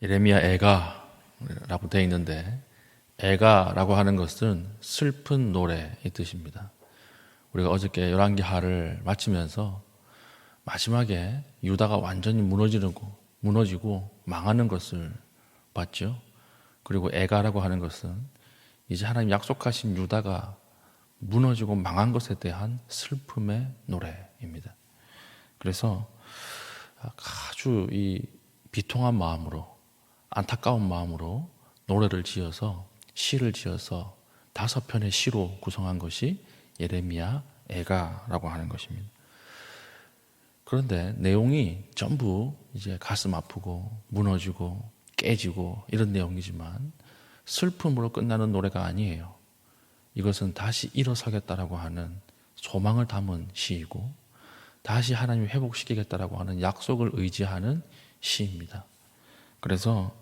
예레미야 애가라고 되어 있는데, 애가라고 하는 것은 슬픈 노래의 뜻입니다. 우리가 어저께 열왕기하를 마치면서 마지막에 유다가 완전히 무너지고 망하는 것을 봤죠. 그리고 애가라고 하는 것은 이제 하나님 약속하신 유다가 무너지고 망한 것에 대한 슬픔의 노래입니다. 그래서 아주 이 비통한 마음으로, 안타까운 마음으로 노래를 지어서, 시를 지어서 5편의 시로 구성한 것이 예레미야 애가라고 하는 것입니다. 그런데 내용이 전부 이제 가슴 아프고 무너지고 깨지고 이런 내용이지만 슬픔으로 끝나는 노래가 아니에요. 이것은 다시 일어서겠다라고 하는 소망을 담은 시이고, 다시 하나님을 회복시키겠다라고 하는 약속을 의지하는 시입니다. 그래서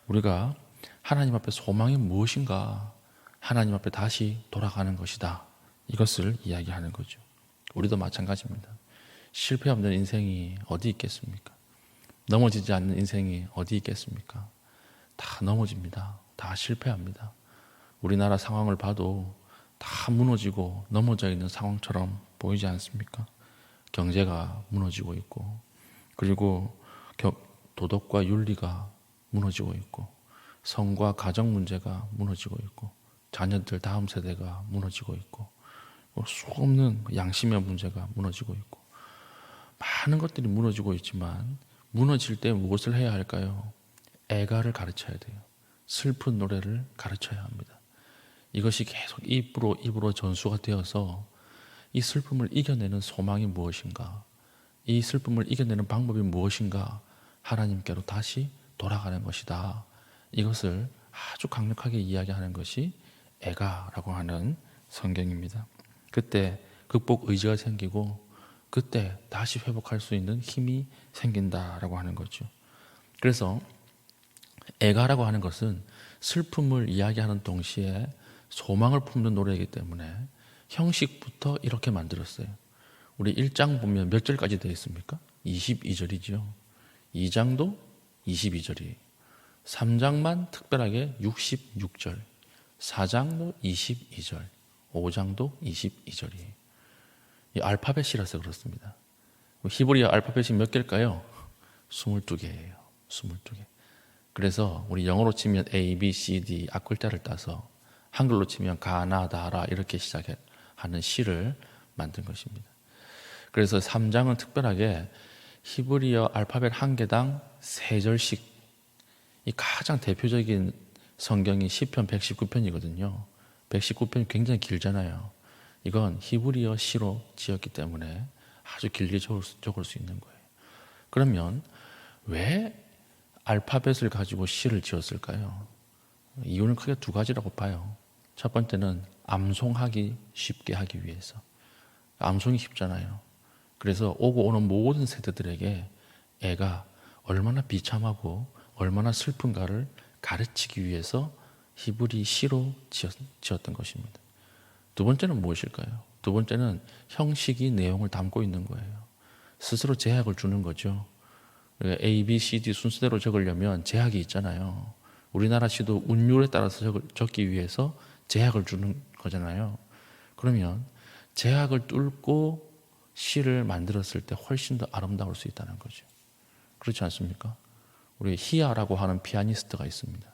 우리가 하나님 앞에 소망이 무엇인가, 하나님 앞에 다시 돌아가는 것이다, 이것을 이야기하는 거죠. 우리도 마찬가지입니다. 실패 없는 인생이 어디 있겠습니까? 넘어지지 않는 인생이 어디 있겠습니까? 다 넘어집니다. 다 실패합니다. 우리나라 상황을 봐도 다 무너지고 넘어져 있는 상황처럼 보이지 않습니까? 경제가 무너지고 있고, 그리고 도덕과 윤리가 무너지고 있고, 성과 가정 문제가 무너지고 있고, 자녀들 다음 세대가 무너지고 있고, 수없는 양심의 문제가 무너지고 있고, 많은 것들이 무너지고 있지만 무너질 때 무엇을 해야 할까요? 애가를 가르쳐야 돼요. 슬픈 노래를 가르쳐야 합니다. 이것이 계속 입으로 전수가 되어서 이 슬픔을 이겨내는 소망이 무엇인가, 이 슬픔을 이겨내는 방법이 무엇인가, 하나님께로 다시 돌아가는 것이다. 이것을 아주 강력하게 이야기하는 것이 애가라고 하는 성경입니다. 그때 극복 의지가 생기고, 그때 다시 회복할 수 있는 힘이 생긴다라고 하는 거죠. 그래서 애가라고 하는 것은 슬픔을 이야기하는 동시에 소망을 품는 노래이기 때문에 형식부터 이렇게 만들었어요. 우리 1장 보면 몇 절까지 되어 있습니까? 22절이죠. 2장도 22절이에요. 3장만 특별하게 66절, 4장도 22절, 5장도 22절이에요. 이 알파벳이라서 그렇습니다. 히브리어 알파벳이 몇 개일까요? 22개예요. 22개. 그래서 우리 영어로 치면 A, B, C, D 앞글자를 따서 한글로 치면 가나다라 이렇게 시작하는 시를 만든 것입니다. 그래서 3장은 특별하게 히브리어 알파벳 한 개당 3절씩, 이 가장 대표적인 성경이 시편 119편이거든요. 119편이 굉장히 길잖아요. 이건 히브리어 시로 지었기 때문에 아주 길게 적을 수 있는 거예요. 그러면 왜 알파벳을 가지고 시를 지었을까요? 이유는 크게 2가지라고 봐요. 첫 번째는 암송하기 쉽게 하기 위해서. 암송이 쉽잖아요. 그래서 오고 오는 모든 세대들에게 애가 얼마나 비참하고 얼마나 슬픈가를 가르치기 위해서 히브리 시로 지었던 것입니다. 2번째는 무엇일까요? 2번째는 형식이 내용을 담고 있는 거예요. 스스로 제약을 주는 거죠. A, B, C, D 순서대로 적으려면 제약이 있잖아요. 우리나라 시도 운율에 따라서 적기 위해서 제약을 주는 거잖아요. 그러면 제약을 뚫고 시를 만들었을 때 훨씬 더 아름다울 수 있다는 거죠. 그렇지 않습니까? 우리 희아라고 하는 피아니스트가 있습니다.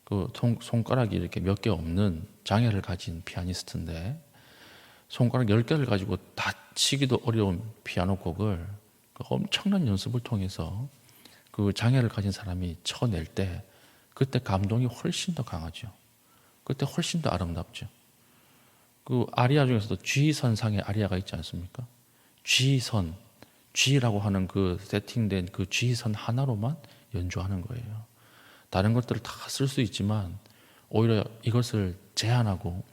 그 손가락이 이렇게 몇 개 없는 장애를 가진 피아니스트인데, 손가락 10개를 가지고 다 치기도 어려운 피아노 곡을 엄청난 연습을 통해서 그 장애를 가진 사람이 쳐낼 때 그때 감동이 훨씬 더 강하죠. 그때 훨씬 더 아름답죠. 그 아리아 중에서도 G선상의 아리아가 있지 않습니까? G선, G라고 하는 그 세팅된 그 G선 하나로만 연주하는 거예요. 다른 것들을 다 쓸 수 있지만 오히려 이것을 제한하고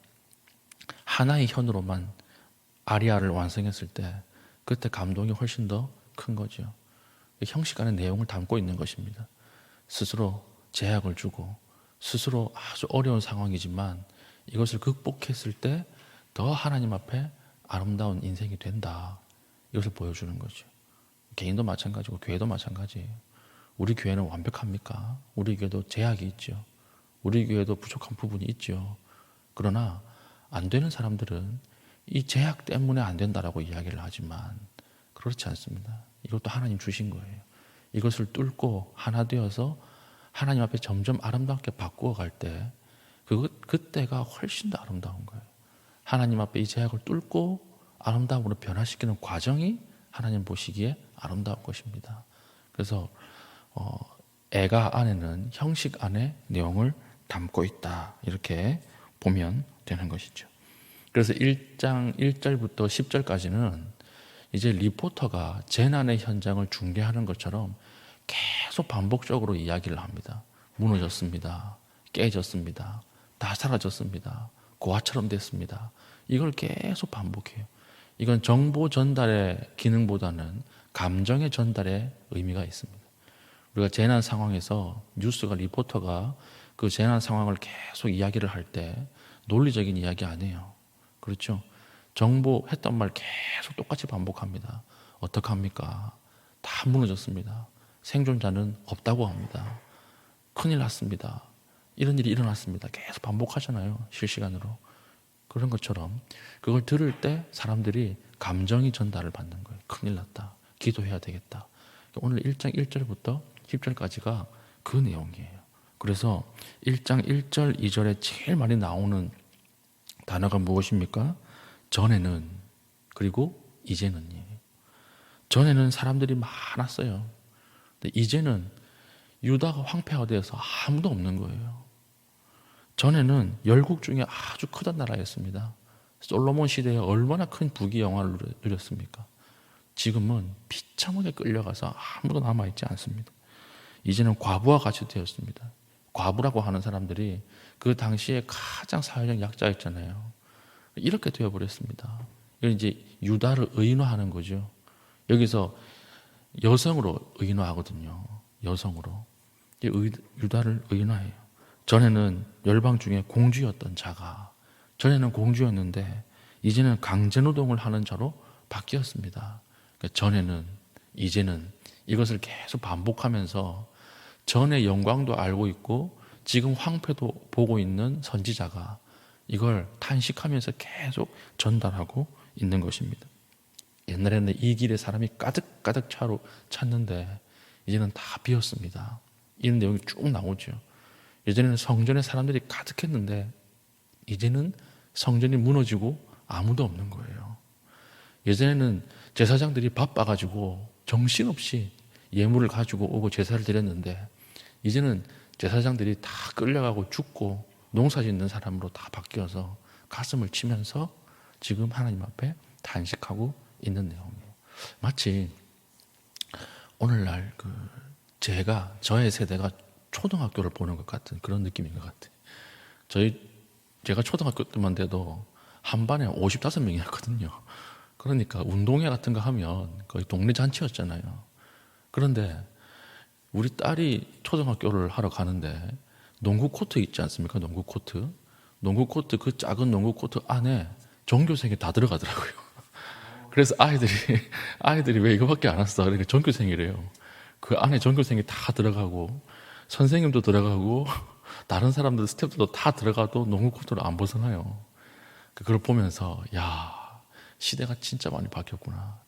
하나의 현으로만 아리아를 완성했을 때 그때 감동이 훨씬 더 큰 거죠. 형식 안에 내용을 담고 있는 것입니다. 스스로 제약을 주고 스스로 아주 어려운 상황이지만 이것을 극복했을 때 더 하나님 앞에 아름다운 인생이 된다, 이것을 보여주는 거죠. 개인도 마찬가지고 교회도 마찬가지예요. 우리 교회는 완벽합니까? 우리 교회도 제약이 있죠. 우리 교회도 부족한 부분이 있죠. 그러나 안 되는 사람들은 이 제약 때문에 안 된다라고 이야기를 하지만 그렇지 않습니다. 이것도 하나님 주신 거예요. 이것을 뚫고 하나 되어서 하나님 앞에 점점 아름답게 바꾸어 갈 때 그때가 훨씬 더 아름다운 거예요. 하나님 앞에 이 제약을 뚫고 아름다움으로 변화시키는 과정이 하나님 보시기에 아름다운 것입니다. 그래서 애가 안에는 형식 안에 내용을 담고 있다, 이렇게 보면 되는 것이죠. 그래서 1장 1절부터 10절까지는 이제 리포터가 재난의 현장을 중계하는 것처럼 계속 반복적으로 이야기를 합니다. 무너졌습니다. 깨졌습니다. 다 사라졌습니다. 고아처럼 됐습니다. 이걸 계속 반복해요. 이건 정보 전달의 기능보다는 감정의 전달의 의미가 있습니다. 우리가 재난 상황에서 뉴스가 리포터가 그 재난 상황을 계속 이야기를 할 때 논리적인 이야기 안 해요. 그렇죠? 정보 했던 말 계속 똑같이 반복합니다. 어떡합니까? 다 무너졌습니다. 생존자는 없다고 합니다. 큰일 났습니다. 이런 일이 일어났습니다. 계속 반복하잖아요. 실시간으로. 그런 것처럼 그걸 들을 때 사람들이 감정이 전달을 받는 거예요. 큰일 났다. 기도해야 되겠다. 오늘 1장 1절부터 10절까지가 그 내용이에요. 그래서 1장 1절, 2절에 제일 많이 나오는 단어가 무엇입니까? 전에는, 그리고 이제는이에요. 전에는 사람들이 많았어요. 근데 이제는 유다가 황폐화 되어서 아무도 없는 거예요. 전에는 열국 중에 아주 크던 나라였습니다. 솔로몬 시대에 얼마나 큰 부귀 영화를 누렸습니까? 지금은 비참하게 끌려가서 아무도 남아있지 않습니다. 이제는 과부와 같이 되었습니다. 과부라고 하는 사람들이 그 당시에 가장 사회적 약자였잖아요. 이렇게 되어버렸습니다. 이건 이제 유다를 의인화하는 거죠. 여기서 여성으로 의인화하거든요. 여성으로. 유다를 의인화해요. 전에는 열방 중에 공주였던 자가, 전에는 공주였는데 이제는 강제노동을 하는 자로 바뀌었습니다. 그러니까 전에는, 이제는, 이것을 계속 반복하면서 전의 영광도 알고 있고 지금 황폐도 보고 있는 선지자가 이걸 탄식하면서 계속 전달하고 있는 것입니다. 옛날에는 이 길에 사람이 가득가득 차로 찼는데 이제는 다 비었습니다. 이런 내용이 쭉 나오죠. 예전에는 성전에 사람들이 가득했는데 이제는 성전이 무너지고 아무도 없는 거예요. 예전에는 제사장들이 바빠가지고 정신없이 예물을 가지고 오고 제사를 드렸는데 이제는 제사장들이 다 끌려가고 죽고 농사 짓는 사람으로 다 바뀌어서 가슴을 치면서 지금 하나님 앞에 탄식하고 있는 내용이에요. 마치 오늘날 저의 세대가 초등학교를 보는 것 같은 그런 느낌인 것 같아요. 제가 초등학교 때만 돼도 한 반에 55명이었거든요. 그러니까 운동회 같은 거 하면 거의 동네 잔치였잖아요. 그런데 우리 딸이 초등학교를 하러 가는데 농구 코트 있지 않습니까? 농구 코트. 그 작은 농구 코트 안에 전교생이 다 들어가더라고요. 그래서 아이들이 왜 이거밖에 안 왔어? 그러니까 전교생이래요. 그 안에 전교생이 다 들어가고 선생님도 들어가고 다른 사람들 스태프들도 다 들어가도 농구 코트를 안 벗어나요. 그걸 보면서 야, 시대가 진짜 많이 바뀌었구나.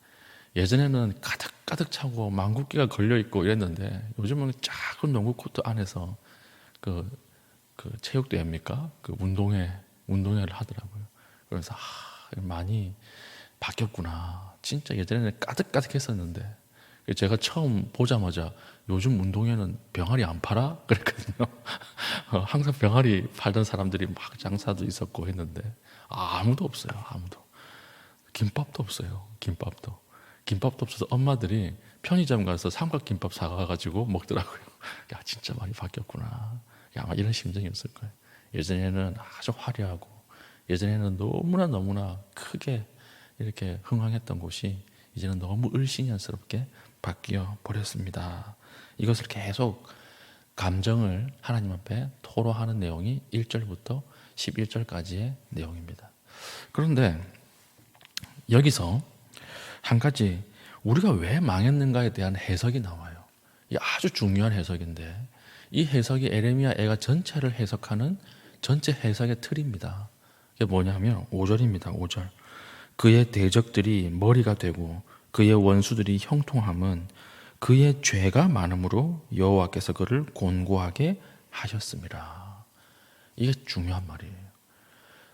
예전에는 가득가득 차고 망국기가 걸려있고 이랬는데 요즘은 작은 농구 코트 안에서 그 체육대회입니까? 운동회를 하더라고요. 그래서 많이 바뀌었구나. 진짜 예전에는 가득가득 했었는데 제가 처음 보자마자 요즘 운동회는 병아리 안 팔아? 그랬거든요. 항상 병아리 팔던 사람들이 막 장사도 있었고 했는데 아무도 없어요. 아무도. 김밥도 없어요. 김밥도 없어서 엄마들이 편의점 가서 삼각김밥 사가지고 먹더라고요. 야, 진짜 많이 바뀌었구나. 아마 이런 심정이었을 거예요. 예전에는 아주 화려하고 예전에는 너무나 크게 이렇게 흥황했던 곳이 이제는 너무 을씨년스럽게 바뀌어 버렸습니다. 이것을 계속 감정을 하나님 앞에 토로하는 내용이 1절부터 11절까지의 내용입니다. 그런데 여기서 한 가지 우리가 왜 망했는가에 대한 해석이 나와요. 이게 아주 중요한 해석인데 이 해석이 에레미야 애가 전체를 해석하는 전체 해석의 틀입니다. 이게 뭐냐면 5절입니다. 5절. 그의 대적들이 머리가 되고 그의 원수들이 형통함은 그의 죄가 많음으로 여호와께서 그를 곤고하게 하셨습니다. 이게 중요한 말이에요.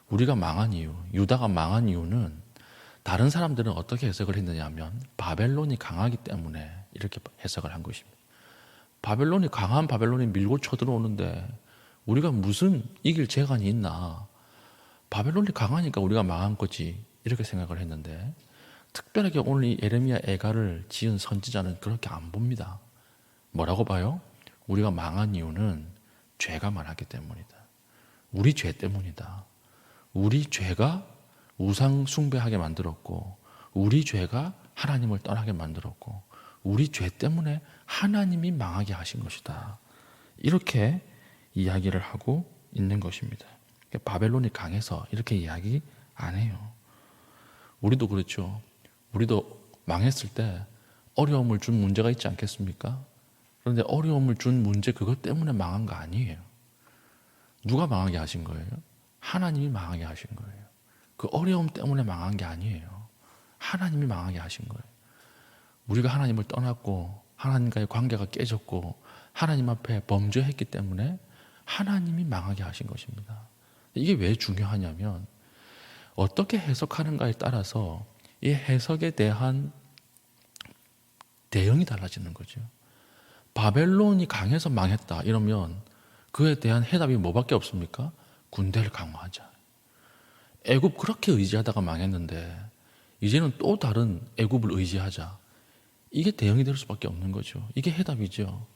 우리가 망한 이유, 유다가 망한 이유는 다른 사람들은 어떻게 해석을 했느냐 하면 바벨론이 강하기 때문에 이렇게 해석을 한 것입니다. 바벨론이 강한 바벨론이 밀고 쳐들어오는데 우리가 무슨 이길 재간이 있나? 바벨론이 강하니까 우리가 망한 거지 이렇게 생각을 했는데 특별하게 오늘 이 에레미야 애가를 지은 선지자는 그렇게 안 봅니다. 뭐라고 봐요? 우리가 망한 이유는 죄가 많았기 때문이다. 우리 죄 때문이다. 우리 죄가 우상 숭배하게 만들었고 우리 죄가 하나님을 떠나게 만들었고 우리 죄 때문에 하나님이 망하게 하신 것이다. 이렇게 이야기를 하고 있는 것입니다. 바벨론이 강해서 이렇게 이야기 안 해요. 우리도 그렇죠. 우리도 망했을 때 어려움을 준 문제가 있지 않겠습니까? 그런데 어려움을 준 문제 그것 때문에 망한 거 아니에요. 누가 망하게 하신 거예요? 하나님이 망하게 하신 거예요. 그 어려움 때문에 망한 게 아니에요. 하나님이 망하게 하신 거예요. 우리가 하나님을 떠났고 하나님과의 관계가 깨졌고 하나님 앞에 범죄했기 때문에 하나님이 망하게 하신 것입니다. 이게 왜 중요하냐면 어떻게 해석하는가에 따라서 이 해석에 대한 대응이 달라지는 거죠. 바벨론이 강해서 망했다 이러면 그에 대한 해답이 뭐밖에 없습니까? 군대를 강화하자. 애굽 그렇게 의지하다가 망했는데 이제는 또 다른 애굽을 의지하자. 이게 대응이 될 수밖에 없는 거죠. 이게 해답이죠.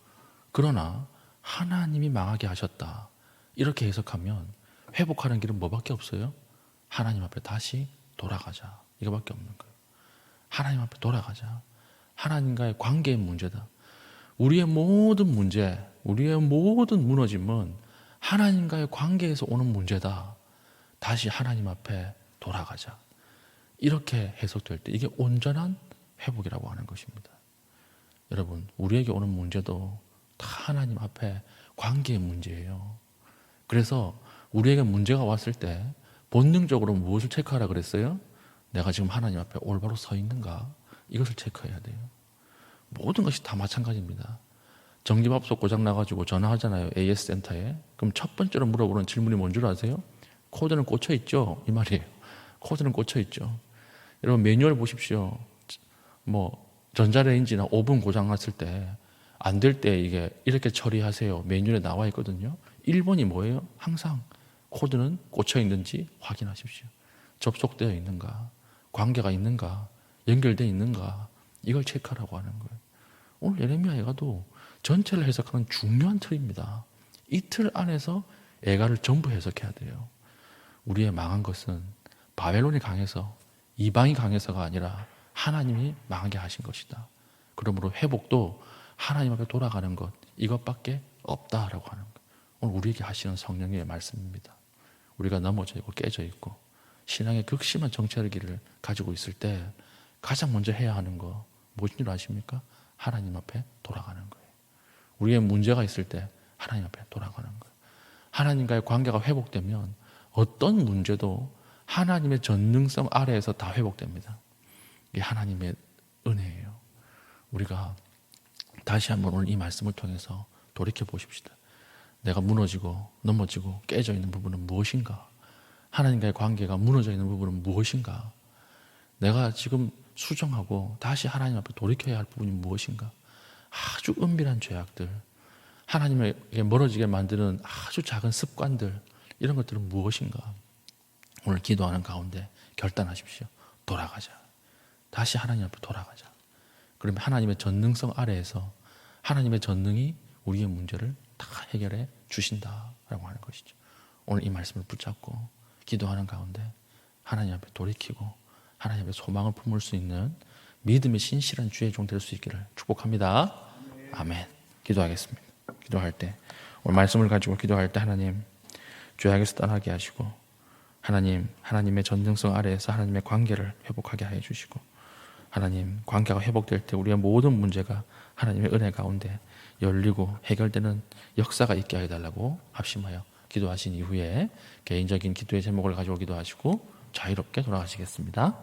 그러나 하나님이 망하게 하셨다. 이렇게 해석하면 회복하는 길은 뭐밖에 없어요? 하나님 앞에 다시 돌아가자. 이거밖에 없는 거예요. 하나님 앞에 돌아가자. 하나님과의 관계의 문제다. 우리의 모든 문제, 우리의 모든 무너짐은 하나님과의 관계에서 오는 문제다. 다시 하나님 앞에 돌아가자. 이렇게 해석될 때 이게 온전한 회복이라고 하는 것입니다. 여러분, 우리에게 오는 문제도 다 하나님 앞에 관계의 문제예요. 그래서 우리에게 문제가 왔을 때 본능적으로 무엇을 체크하라 그랬어요? 내가 지금 하나님 앞에 올바로 서 있는가? 이것을 체크해야 돼요. 모든 것이 다 마찬가지입니다. 전기밥솥 고장 나가지고 전화하잖아요. AS 센터에. 그럼 첫 번째로 물어보는 질문이 뭔 줄 아세요? 코드는 꽂혀 있죠? 이 말이에요. 코드는 꽂혀 있죠. 여러분 매뉴얼 보십시오. 뭐 전자레인지나 오븐 고장 났을 때 안 될 때 이게 이렇게 처리하세요. 매뉴얼에 나와 있거든요. 1번이 뭐예요? 항상 코드는 꽂혀 있는지 확인하십시오. 접속되어 있는가? 관계가 있는가? 연결되어 있는가? 이걸 체크하라고 하는 거예요. 오늘 예레미야 애가도 전체를 해석하는 중요한 틀입니다. 이 틀 안에서 애가를 전부 해석해야 돼요. 우리의 망한 것은 바벨론이 강해서 이방이 강해서가 아니라 하나님이 망하게 하신 것이다. 그러므로 회복도 하나님 앞에 돌아가는 것 이것밖에 없다라고 하는 것. 오늘 우리에게 하시는 성령의 말씀입니다. 우리가 넘어져 있고 깨져 있고 신앙의 극심한 정체기를 가지고 있을 때 가장 먼저 해야 하는 거 무엇인 줄 아십니까? 하나님 앞에 돌아가는 거예요. 우리의 문제가 있을 때 하나님 앞에 돌아가는 거예요. 하나님과의 관계가 회복되면 어떤 문제도 하나님의 전능성 아래에서 다 회복됩니다. 이게 하나님의 은혜예요. 우리가 다시 한번 오늘 이 말씀을 통해서 돌이켜 보십시다. 내가 무너지고 넘어지고 깨져 있는 부분은 무엇인가? 하나님과의 관계가 무너져 있는 부분은 무엇인가? 내가 지금 수정하고 다시 하나님 앞에 돌이켜야 할 부분이 무엇인가? 아주 은밀한 죄악들, 하나님에게 멀어지게 만드는 아주 작은 습관들, 이런 것들은 무엇인가? 오늘 기도하는 가운데 결단하십시오. 돌아가자. 다시 하나님 앞에 돌아가자. 그러면 하나님의 전능성 아래에서 하나님의 전능이 우리의 문제를 다 해결해 주신다라고 하는 것이죠. 오늘 이 말씀을 붙잡고 기도하는 가운데 하나님 앞에 돌이키고 하나님 앞에 소망을 품을 수 있는 믿음의 신실한 주의 종 될 수 있기를 축복합니다. 아멘. 기도하겠습니다. 기도할 때 오늘 말씀을 가지고 기도할 때 하나님 죄악에서 떠나게 하시고 하나님, 하나님의 전능성 아래에서 하나님의 관계를 회복하게 하여 주시고 하나님 관계가 회복될 때 우리의 모든 문제가 하나님의 은혜 가운데 열리고 해결되는 역사가 있게 해달라고 합심하여 기도하신 이후에 개인적인 기도의 제목을 가지고 기도하시고 자유롭게 돌아가시겠습니다.